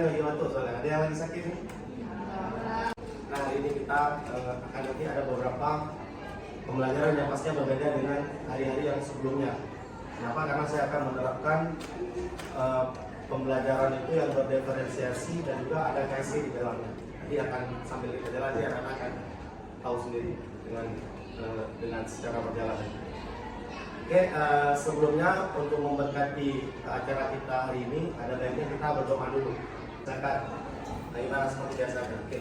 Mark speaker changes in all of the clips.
Speaker 1: lagi batuk soalnya. Ada yang lagi sakit nih? Nah, hari ini kita akan nanti ada beberapa pembelajaran yang pastinya berbeda dengan hari-hari yang sebelumnya. Kenapa? Karena saya akan menerapkan pembelajaran itu yang berdiferensiasi dan juga ada KSI di dalamnya. Jadi akan sambil kita jalan, anak-anak akan tahu sendiri dengan secara berjalan. Oke, sebelumnya untuk memberkati acara kita hari ini, ada baiknya kita berdoa dulu. Silakan. Nah, gimana seperti biasa? Oke.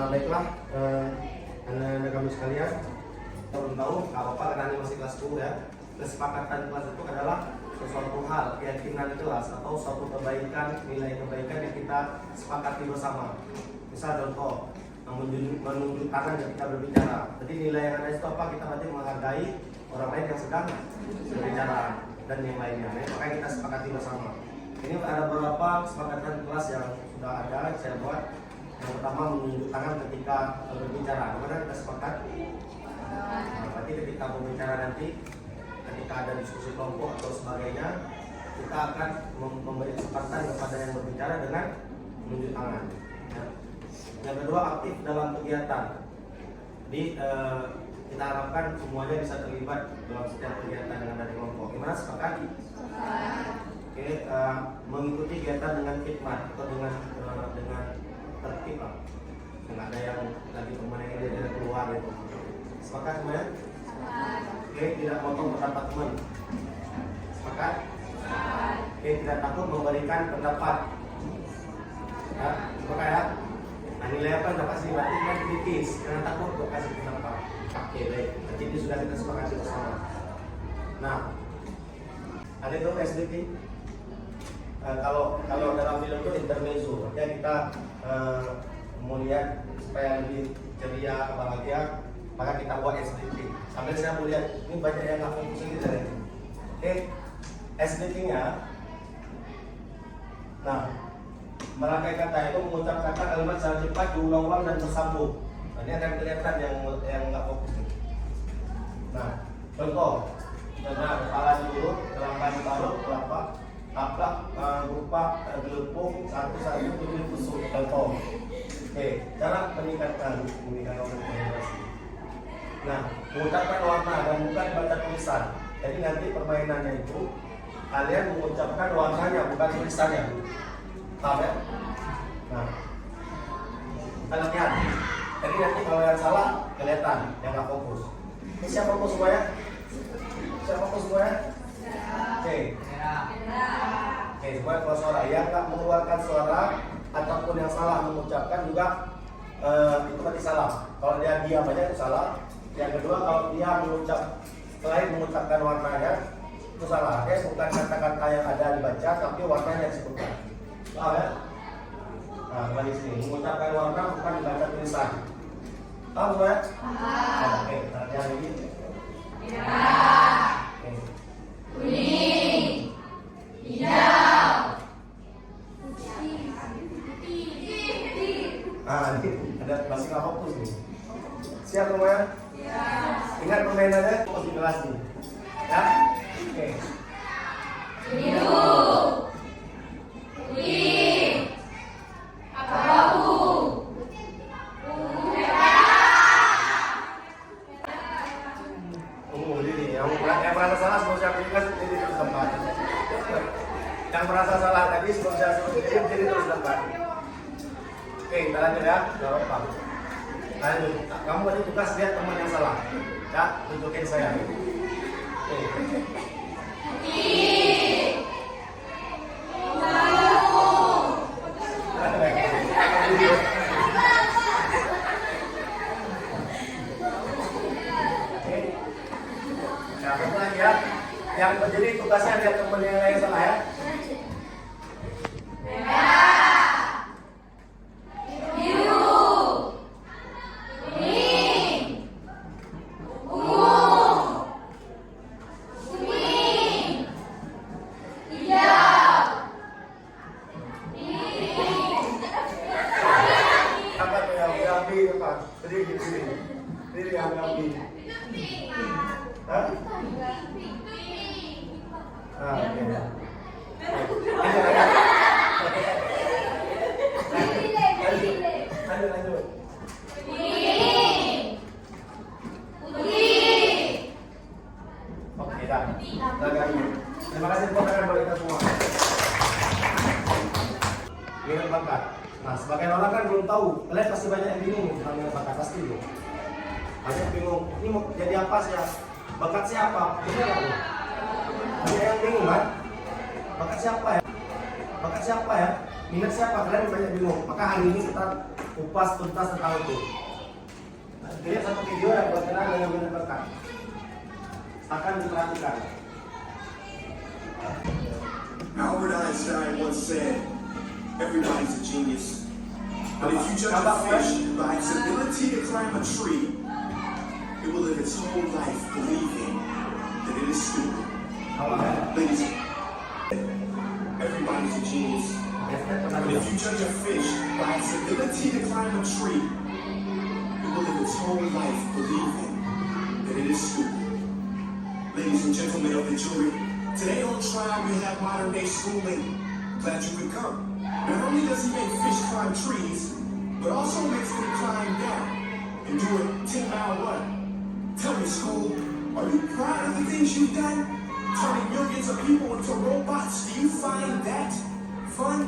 Speaker 1: Baiklah, anak-anak kami sekalian, belum tahu kalau Pak karena ini masih kelas 10 ya. Kesepakatan kelas itu adalah sesuatu hal, keyakinan kelas atau suatu kebaikan, nilai kebaikan yang kita sepakati bersama. Misal contoh, menunjuk tangan ketika berbicara. Jadi nilai yang ada itu apa? Kita berarti menghargai orang lain yang sedang berbicara dan yang lainnya. Makanya kita sepakati bersama. Ini ada beberapa kesepakatan kelas yang sudah ada saya buat. Yang pertama menunjuk tangan ketika berbicara. Bagaimana kita sepakat? Nah, berarti ketika berbicara nanti, ketika ada diskusi kelompok atau sebagainya, kita akan memberi kesempatan kepada yang berbicara dengan menunjuk tangan. Ya. Yang kedua, aktif dalam kegiatan. Jadi kita harapkan semuanya bisa terlibat dalam setiap kegiatan yang ada di kelompok. Gimana sepakat? Oke, mengikuti kegiatan dengan khidmat atau dengan tertib lah. Nggak ada yang lagi permainan dia keluar gitu. Sepakat semuanya? Oke, tidak potong pendapat teman. Sepakat? Oke, tidak takut memberikan pendapat. Ya, sepakat ya? Nah, nilai apa yang dapat sih? Berarti kan kritis, jangan takut untuk kasih pendapat. Oke, baik. Jadi ini sudah kita sepakati bersama. Nah, ada itu SDT. Kalau dalam film itu intermezzo, artinya kita mau lihat supaya lebih ceria, bahagia, maka kita buat SDT. Sambil saya mau lihat, ini banyak yang nggak fokus ini tadi. Oke, SDT-nya. Nah, merangkai kata itu mengucap kata kalimat secara cepat, diulang-ulang dan bersambung. Nah, ini akan kelihatan yang nggak fokus. Nah, contoh, kepala dulu, kelapa dibalut, kelapa. Taplak berupa gelepung satu-satu tujuh busuk contoh. Oke, cara meningkatkan konsentrasi. Nah, mengucapkan warna dan bukan baca tulisan. Jadi nanti permainannya itu kalian mengucapkan warnanya bukan tulisannya. Paham ya? Nah, kita lihat. Jadi nanti kalau yang salah kelihatan, yang nggak fokus. Ini siapa fokus semuanya? Siapa fokus semuanya? Oke. Oke, semuanya keluar suara. Yang nggak mengeluarkan suara ataupun yang salah mengucapkan juga itu berarti salah. Kalau dia diam aja itu salah. Yang kedua, kalau dia mengucap selain mengucapkan warnanya itu salah. Oke, bukan kata-kata yang ada dibaca tapi warnanya yang disebutkan. Paham ya? Nah, kembali sini. Mengucapkan warna bukan dibaca tulisan. Paham semua ya? Oke, kita lihat lagi.
Speaker 2: Kuning, hijau,
Speaker 1: nah, ini ada masih nggak fokus nih. Siap semuanya? Ingat permainannya fokus di kelas nih. Ya? Oke.
Speaker 2: biru, kuning, abu-abu, ungu merah.
Speaker 1: Ini yang merasa salah sebelum saya berikan jadi terus tempat. Yang merasa salah tadi sebelum saya sebut jadi terus tempat. Oke, kita lanjut ya. Gak apa-apa. Lanjut. Kamu tadi tugas lihat teman yang salah. Ya, tunjukin saya. Oke. Yang berdiri tugasnya lihat teman yang lain salah ya. Diri yang kambing. Hah? Ah, oke. Lanjut. Oke, dah. Terima kasih tepuk tangan buat kita semua. Minat bakat. Nah, sebagian orang kan belum tahu. Kalian pasti banyak yang bingung tentang minat bakat, pasti loh. Banyak yang bingung. Ini mau jadi apa sih ya? Bakat siapa? Ini lah. Ada yang bingung kan? Bakat siapa ya? Bakat siapa ya? Minat siapa? Kalian banyak bingung. Maka hari ini kita kupas tuntas tentang itu. Nah, lihat satu video yang berkenaan dengan minat bakat. Akan diperhatikan.
Speaker 3: Albert Einstein once said, everybody's a genius. But if you judge a fish by its ability to climb a tree, it will live its whole life believing that it is stupid. Ladies, everybody's a genius. But if you judge a fish by its ability to climb a tree, it will live its whole life believing that it is stupid. Ladies and gentlemen of the jury, today on trial we have modern day schooling. Glad you could come. Not only does he make fish climb trees, but also makes them climb down and do a 10-mile run. Tell me, school, are you proud of the things you've done? Turning millions of people into robots, do you find that fun?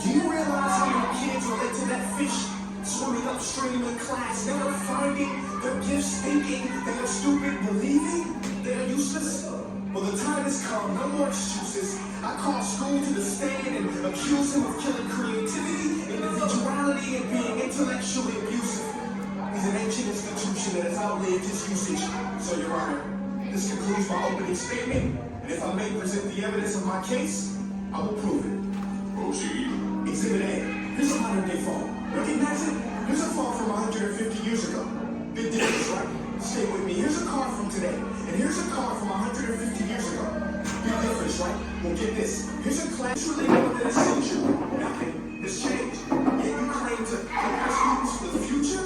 Speaker 3: Do you realize how many kids relate to that fish swimming upstream in class, never finding their gifts, thinking they are stupid, believing they are useless? Well, the time has come, no more excuses. I call school to the stand and accuse him of killing creativity, individuality, and being intellectually abusive. He's an ancient institution that has outlived its usage. So, Your Honor, this concludes my opening statement, and if I may present the evidence of my case, I will prove it. Proceed. Exhibit A. Here's a modern-day phone. Recognize it? Here's a phone from 150 years ago. Big difference, right? Stay with me. Here's a car from today, and here's a car from 150 years ago. Big difference, right? Well, get this. Here's a class really more than a century. Nothing has changed. Yet you claim to prepare students for the future?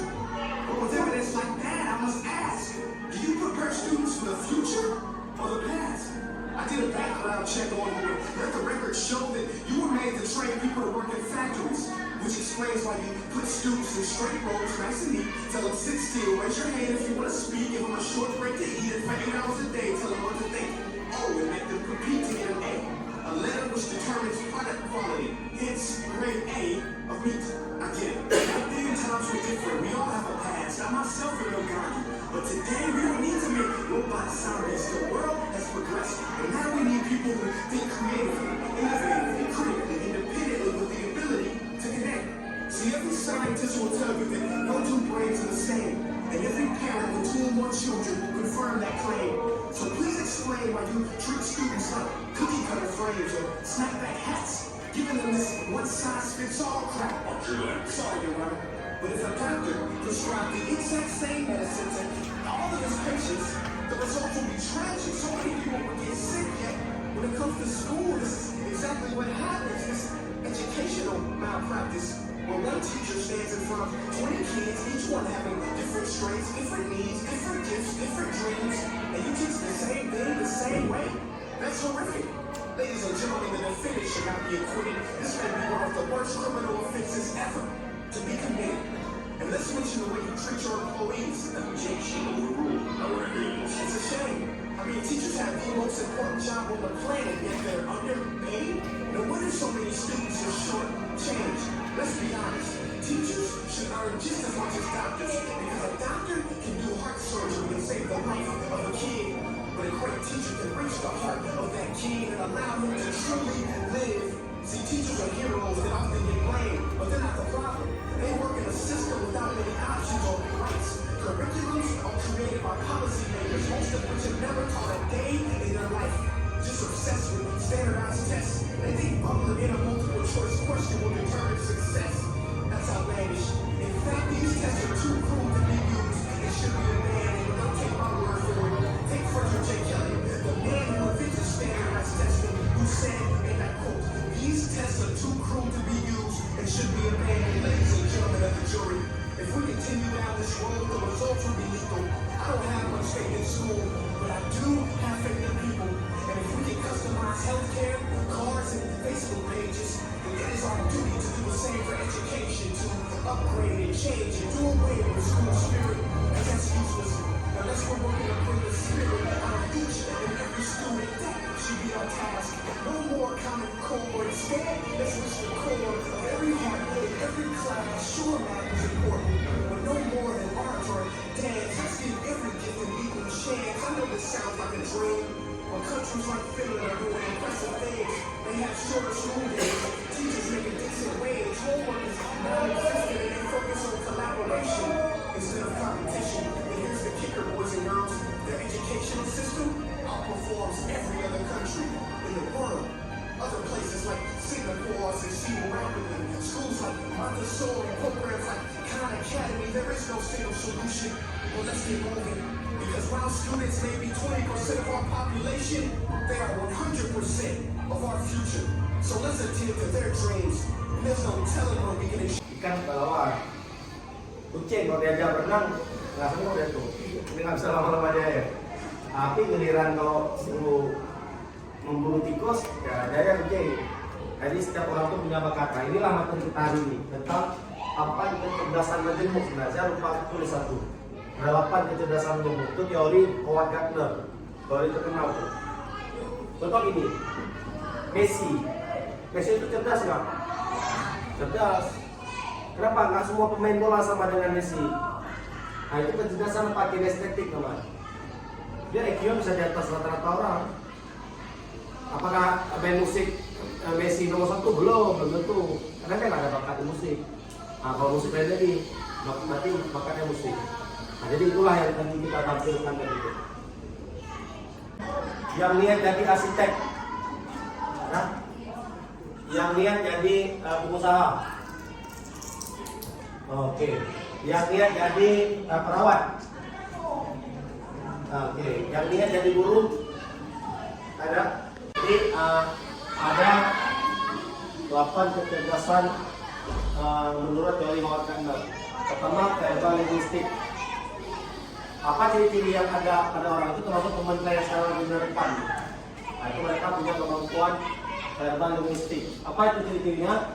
Speaker 3: But with evidence like that, I must ask, do you prepare students for the future or the past? I did a background check on you. Let the records show that you were made to train people to work in factories, which explains why you put students in straight rows, nice and neat, tell them sit still, raise your hand if you want to speak, give them a short break to eat, and for 8 hours a day, tell them what to think. Oh, and make them compete to get an A. A letter which determines product quality, hence grade A of meat. I get it. Back then, times were different. We all have a past. I myself am no Gandhi. But today, we don't need to make robots zombies. The world has progressed, and now we need people who think creatively, innovatively, critically, independently, with the ability to connect. See, every scientist will tell you that no two brains are the same, and every parent with 2 or more children will confirm that claim. So please explain why you treat students like cookie-cutter frames or snapback hats, giving them this one-size-fits-all crap. Sorry, Your Honor, but if a doctor prescribed the exact same medicine to all of his patients, the results will be tragic. So many people will get sick. Yet when it comes to school, this is exactly what happens. This educational malpractice, where one teacher stands in front of 20 kids, each one having different strengths, different needs, different gifts, different dreams, and you teach the same thing the same way? That's horrific. Ladies and gentlemen, the defendant should not be acquitted. This may be one of the worst criminal offenses ever to be committed. And let's mention the way you treat your employees. Objection overruled. It's a shame. I mean, teachers have the most important job on the planet, yet they're underpaid. No wonder so many students are short-changed. Let's be honest. Teachers should earn just as much as doctors, because a doctor can do heart surgery and save the life of a kid. But a great teacher can reach the heart of that kid and allow him to truly live. See, teachers are heroes that often get blamed, but they're not the problem. They work in a system without many options or rights. Curriculums are created by policymakers, most of which have never taught a day in their life. Just obsessed with standardized tests. They think bubbling in a multiple choice question will determine success. That's outlandish. In fact, these tests are too cruel to be used. It should be banned, and don't take my word for it. Take Frederick J. Kelly, the man who invented standardized testing, who said, and I quote, "These tests are too cruel to be used and should be abandoned." upgrade and change and do away with school spirit. And that's useless. Now let's go work and bring the spirit out of each and every student. That should be our task. No more common core. Instead, let's reach the core of every heart in every class. Sure, math is important, but no more than art or dance. Let's give every gift an equal chance. I know this sounds like a dream, but countries like Finland are doing impressive things. They have shorter school days, teachers make a decent wage, homework is non-existent, and they focus on collaboration instead of competition. And here's the kicker, boys and girls, their educational system outperforms every other country in the world. Other places like Singapore succeed rapidly. Schools like Montessori, programs like Khan Academy, there is no single solution. Well, let's get moving. Because while students may be 20% of our population, they are 100% of our future. So let's attend to their dreams. And there's no telling when we can achieve.
Speaker 1: Ikan kelelawar, kucing kalau diajak berenang nggak semua dia tuh, dia nggak bisa lama-lama dia ya. Tapi giliran kalau suruh memburu tikus, ya dia kucing. Jadi setiap orang tuh punya bakat. Nah inilah materi kita hari ini tentang apa itu kecerdasan majemuk. Sebenarnya saya lupa tulis satu. Delapan kecerdasan majemuk itu teori Howard Gardner, teori terkenal tuh. Contoh ini, Messi itu cerdas nggak? Cerdas. Kenapa? Nggak semua pemain bola sama dengan Messi. Nah itu kecerdasan apa? Kinestetik teman. Dia IQ bisa di atas rata-rata orang. Apakah main musik Messi nomor 1? Belum tentu. Karena kan ada bakat di musik. Nah kalau musik lain jadi berarti bakatnya musik. Nah jadi itulah yang nanti kita tampilkan tadi. Yang niat jadi arsitek, nah, yang niat jadi pengusaha. Oke, yang niat jadi perawat. Oke, yang niat jadi guru ada. Jadi ada 8 kecerdasan menurut teori Howard Gardner. Pertama, verbal linguistik. Apa ciri-ciri yang ada pada orang itu termasuk teman saya sekarang di depan. Nah, itu mereka punya kemampuan verbal linguistik. Apa itu ciri-cirinya?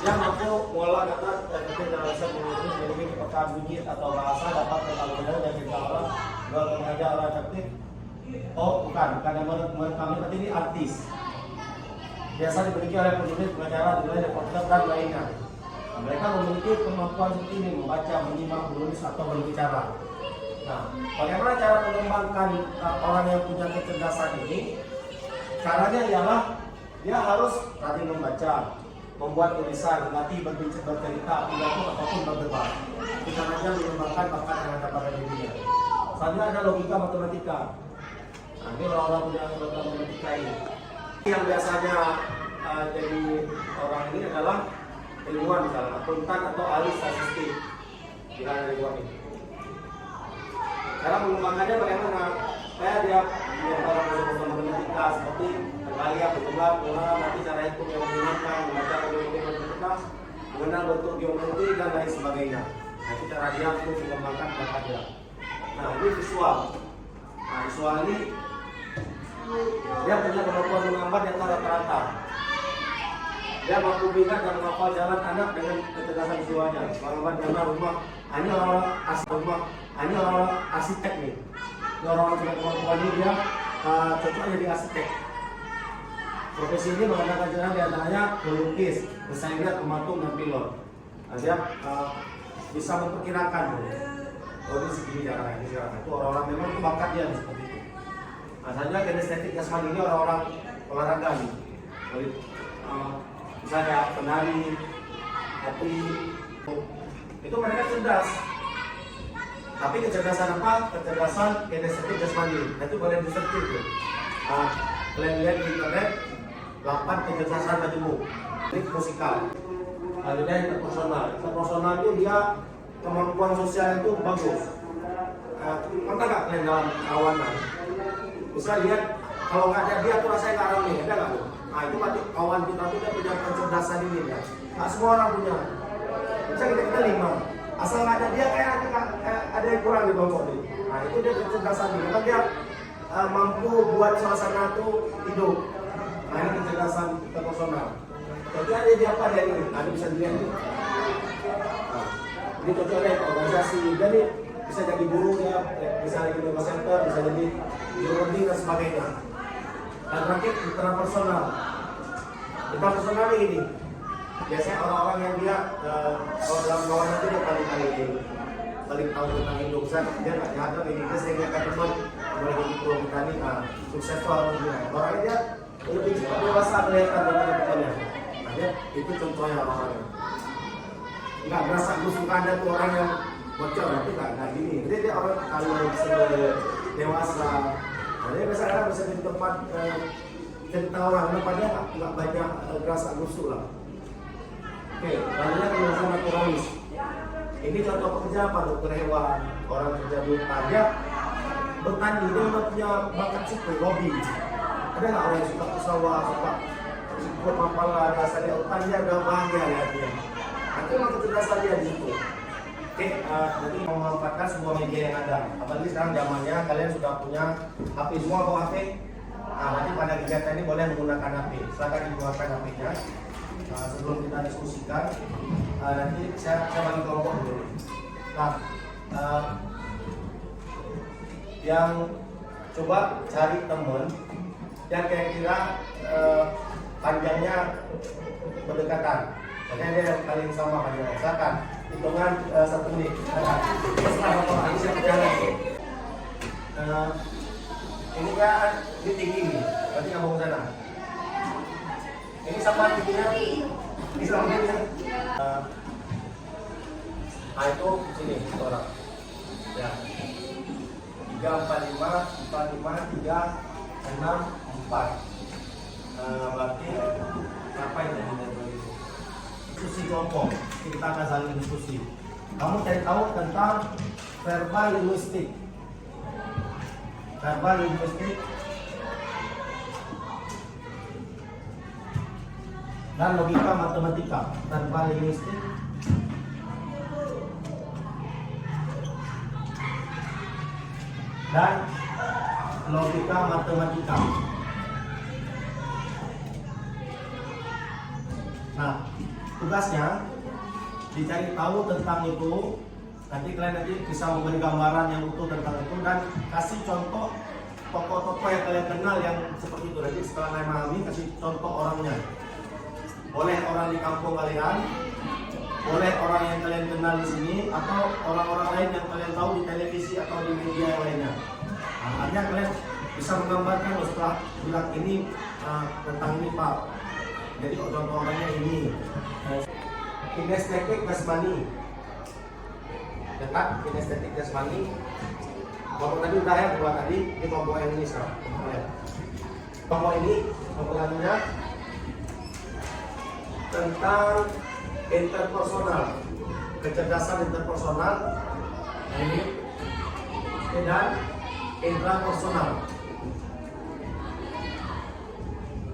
Speaker 1: Yang mampu mengolah kata seperti dalam bahasa menulis memiliki peka bunyi atau bahasa dapat berkali-kali dan kita orang mengajar orang aktif. Oh bukan yang menurut kami berarti ini artis. Biasa dimiliki oleh penulis, pengacara, penulis, reporter dan lainnya. Nah, mereka memiliki kemampuan seperti ini, membaca, menyimak, menulis atau berbicara. Nah, bagaimana cara mengembangkan orang yang punya kecerdasan ini? Caranya ialah dia harus rajin membaca, membuat tulisan, berlatih bercerita, pidato ataupun berdebat. Itu caranya mengembangkan bakat yang ada pada dirinya. Selanjutnya ada logika matematika. Nah, ini orang-orang punya logika matematika ini. Yang biasanya jadi orang ini adalah ilmuwan misalnya, akuntan atau ahli statistik. Tidak ada ilmuwan ini. Cara mengembangkannya bagaimana? Dia orang matematika seperti kalian berkembang, nanti cara hitung yang menggunakan, membaca geometri matematika, mengenal bentuk geometri dan lain sebagainya. Nah, itu cara dia untuk mengembangkan bakat dia. Nah, ini visual. Nah, visual ini dia punya kemampuan menggambar di atas rata-rata. Dia mampu melihat dan menghafal jalan anak dengan kecerdasan visualnya. Menggambar jalan rumah. Ini orang-orang asli rumah. Ini orang-orang arsitek nih. Ini orang-orang punya kemampuan ini dia cocok jadi arsitek. Profesi ini menggunakan jalan di antaranya melukis, desainer, pematung dan pilot. Nah, dia bisa memperkirakan. Oh ini segini jaraknya, ini jaraknya. Itu orang-orang memang itu bakat dia seperti itu. Nah, selanjutnya kinestetik jasmani ini orang-orang olahraga nih. Misalnya penari, atlet, itu mereka cerdas. Tapi kecerdasan apa? Kecerdasan kinestetik jasmani. Nah, itu boleh disertif tuh. Kalian lihat di internet 8 kecerdasan majemuk. Ini musikal. Lalu dia interpersonal. Interpersonal itu dia kemampuan sosial itu bagus. Pernah nggak kalian dalam kawanan? Bisa lihat kalau nggak ada dia tuh rasanya nggak ramai, ada nggak? Nah itu berarti kawan kita tuh dia punya kecerdasan ini ya. Nggak semua orang punya. Bisa kita 5. Asal nggak ada dia kayak ada yang kurang di bawah ini. Nah itu dia kecerdasan ini. Karena dia mampu buat suasana tuh hidup. Nah ini kecerdasan interpersonal. Jadi ada di apa dia ini? Ada bisa dilihat. Ini contohnya organisasi, jadi bisa jadi guru ya, bisa jadi yoga center, bisa jadi jurunding dan sebagainya. Dan terakhir interpersonal. Interpersonal ini biasanya orang-orang yang dia kalau dalam kawanan itu dia paling tahu tentang hidup. Dia nggak nyadar ini dia sehingga kan teman mulai gitu kita ini suksesful dia. Orangnya dia lebih cepat dewasa kelihatan daripada kitanya. Nah, dia itu contohnya orang-orangnya. Nggak merasa gusukan ada tuh orang yang bocor, tapi nggak gini. Jadi dia orang kalau dewasa. Nah, dia biasanya bisa di tempat cerita orang, kenapa dia nggak banyak merasa gusuk lah. Oke, lalunya kebiasaan naturalis. Ini contoh pekerja apa? Dokter hewan, orang kerja di hutan. Dia bertani, dia udah punya bakat situ, hobi. Ada nggak orang yang suka ke sawah, suka ikut mapalah, dasar di hutan, dia udah bahagia lihatnya. Nanti memang kecerdasan dia di situ. Oke, nanti memanfaatkan sebuah media yang ada. Apalagi sekarang zamannya kalian sudah punya HP, semua bawa HP. Nah, nanti pada kegiatan ini boleh menggunakan HP. Silakan digunakan HP-nya. Sebelum kita diskusikan, nanti saya bagi kelompok dulu. Nah, yang coba cari teman yang kira-kira panjangnya berdekatan. Jadi dia yang paling sama panjangnya. Silakan hitungan 1 menit. Setelah bapak ini saya berjalan. Ini kan ini tinggi nih, berarti nggak mau ke sana. Ini sama tingginya, ini sama tingginya. Nah itu sini orang. Ya. 3, 4, 5, 4, 5, 3, 6, 4. Berarti apa yang tadi? Diskusi kelompok. Kita akan saling diskusi. Kamu cari tahu tentang verbal linguistik. Verbal linguistik dan logika matematika. Verbal linguistik dan logika matematika. Nah, tugasnya dicari tahu tentang itu. Nanti kalian bisa memberi gambaran yang utuh tentang itu dan kasih contoh tokoh-tokoh yang kalian kenal yang seperti itu. Nanti setelah kalian memahami, kasih contoh orangnya. Boleh orang di kampung kalian, boleh orang yang kalian kenal di sini, atau orang-orang lain yang kalian tahu di televisi atau di media yang lainnya. Nah, artinya kalian bisa menggambarkan setelah bilang ini tentang ini Pak. Jadi contoh orangnya ini. Kinestetik jasmani. Dekat kinestetik jasmani. Kelompok tadi udah ya, dua tadi. Ini kelompok yang ini sekarang. Kelompok ini, kelompok lainnya tentang interpersonal, kecerdasan interpersonal ini dan intrapersonal.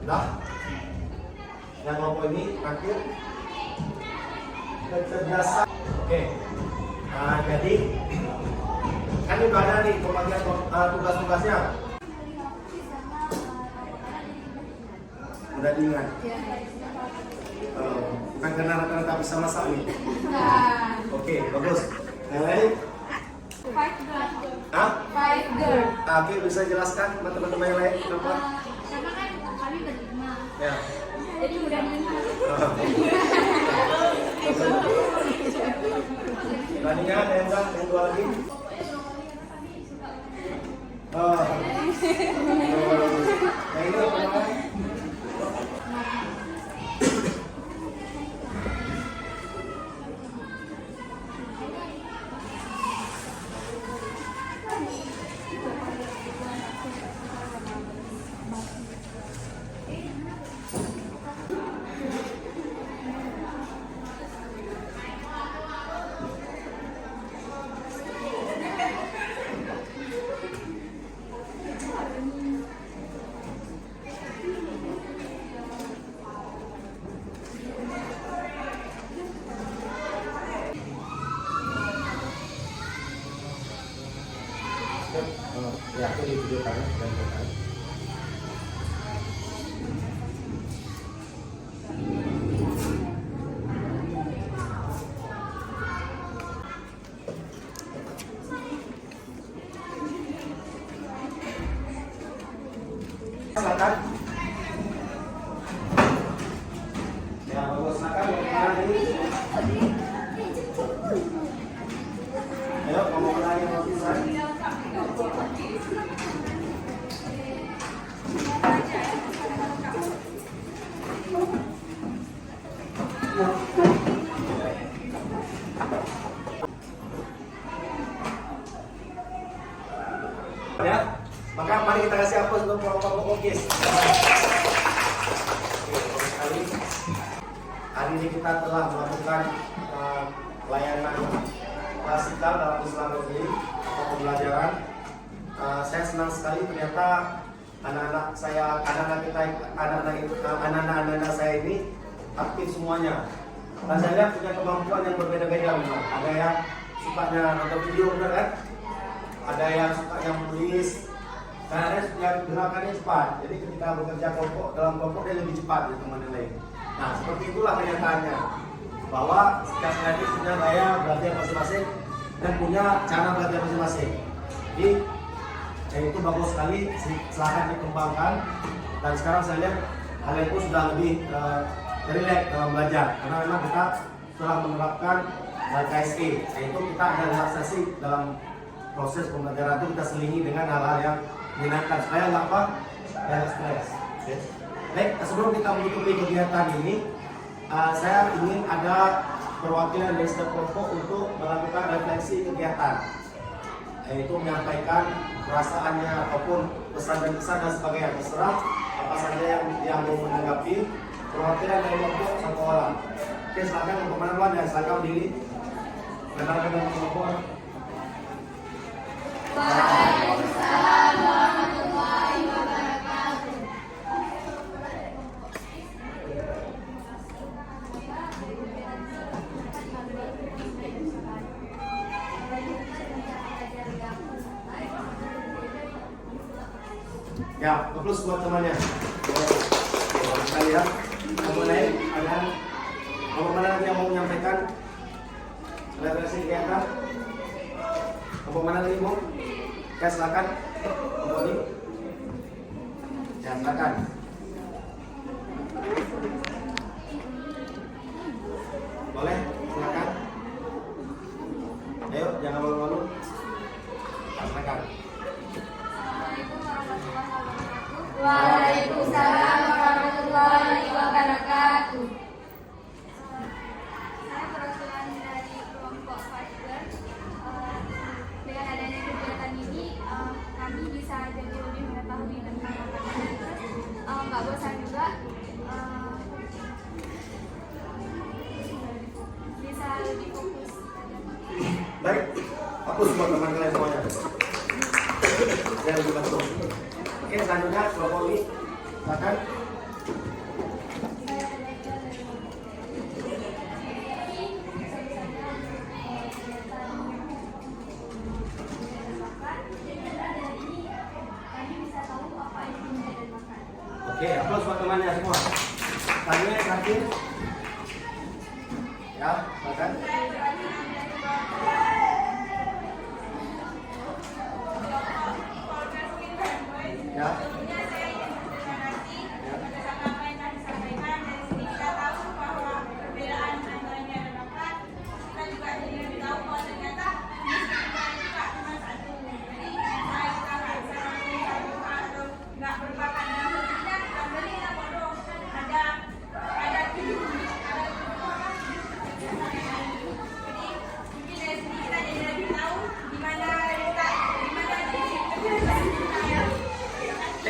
Speaker 1: Nah, yang kelompok ini akhir kecerdasan. Oke. Nah, jadi kan udah ada nih pembagian tugas-tugasnya. Udah diingat. Bukan karena rata-rata bisa masak nih. Oke, bagus. Yang lain?
Speaker 2: Five girl.
Speaker 1: Hah?
Speaker 2: Five girl.
Speaker 1: Oke, bisa jelaskan teman-teman yang lain kenapa?
Speaker 2: Karena kan kami berlima.
Speaker 1: Ya.
Speaker 2: Jadi mudah diingat.
Speaker 1: Tadinya ada yang enggak, yang dua lagi. Oh. Yang ini apa namanya? Ya, aku ditunjukkan dan bukan. Silakan. Ya, bagus. Silakan. Ayo, ngomong lagi mau bisa. Ya, maka mari kita kasih aplaus untuk kelompok kokis. Hari ini kita telah melakukan pelayanan klasikal dalam Islam ini atau pembelajaran. Saya senang sekali ternyata anak-anak saya, anak-anak saya ini aktif semuanya. Dan saya lihat punya kemampuan yang berbeda-beda memang. Ada yang sukanya nonton video, benar kan? Ada yang suka yang menulis, dan ada yang gerakannya cepat. Jadi ketika bekerja kelompok dalam kelompok dia lebih cepat dari teman yang lain. Nah seperti itulah kenyataannya, bahwa setiap kreatif punya gaya belajar masing-masing dan punya cara belajar masing-masing. Jadi itu bagus sekali, silakan dikembangkan. Dan sekarang saya lihat kalian pun sudah lebih rileks dalam belajar, karena memang kita telah menerapkan KSE, yaitu kita ada relaksasi dalam proses pembelajaran itu, kita selingi dengan hal-hal yang menyenangkan supaya nggak apa, yang stres. Baik, sebelum kita menutupi kegiatan ini, saya ingin ada perwakilan dari setiap kelompok untuk melakukan refleksi kegiatan, yaitu menyampaikan perasaannya ataupun pesan dan kesan dan sebagainya, terserah apa saja yang mau menanggapi. Perwakilan dari kelompok satu orang. Oke, silakan untuk mana-mana dan silakan diri. Kenalkan dengan kelompok.
Speaker 2: Waalaikumsalam warahmatullahi wabarakatuh.
Speaker 1: Ya, plus buat temannya. Kita lihat. Kamu lain, ada kamu mana lagi yang mau menyampaikan refleksi kegiatan? Kamu mana lagi mau? Ya silakan. Kamu ini. Ya silakan. Boleh, silakan. Ayo, jangan malu-malu. Silakan.
Speaker 2: Waalaikumsalam warahmatullahi wabarakatuh.
Speaker 4: Saya perwakilan dari kelompok Fighter. Dengan adanya kegiatan ini, kami bisa jadi lebih mengetahui tentang makanan. Nggak bosan juga, bisa lebih fokus.
Speaker 1: Baik, aku semua teman kalian semuanya. Saya lebih bantu. Oke, selanjutnya kelompok ini, silakan. Oke, aplaus buat temannya semua. Tanya sakit. Ya, silakan. Ya.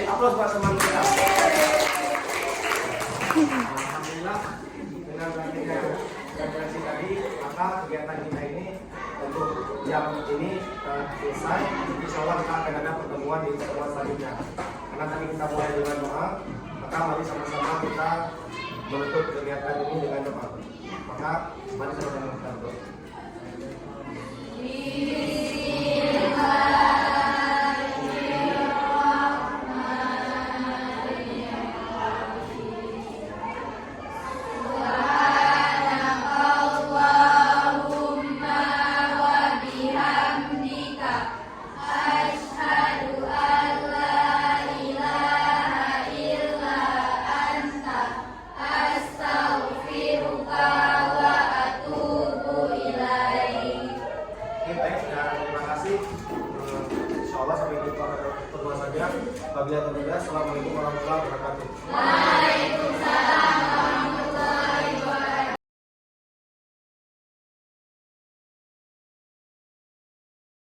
Speaker 1: Aplaus buat teman kita. Alhamdulillah dengan berakhirnya konferensi tadi, maka kegiatan kita ini untuk yang ini selesai. Insya Allah kita akan ada pertemuan di pertemuan selanjutnya. Karena tadi kita mulai dengan doa, maka mari sama-sama kita menutup kegiatan ini dengan doa. Maka mari sama-sama kita berdoa.
Speaker 2: Asyhadu an la ilaha
Speaker 1: Oke, baik, dan terima kasih. Insya Allah sampai jumpa pada pertemuan saja. Wabillahi taufiq. Assalamualaikum warahmatullahi wabarakatuh.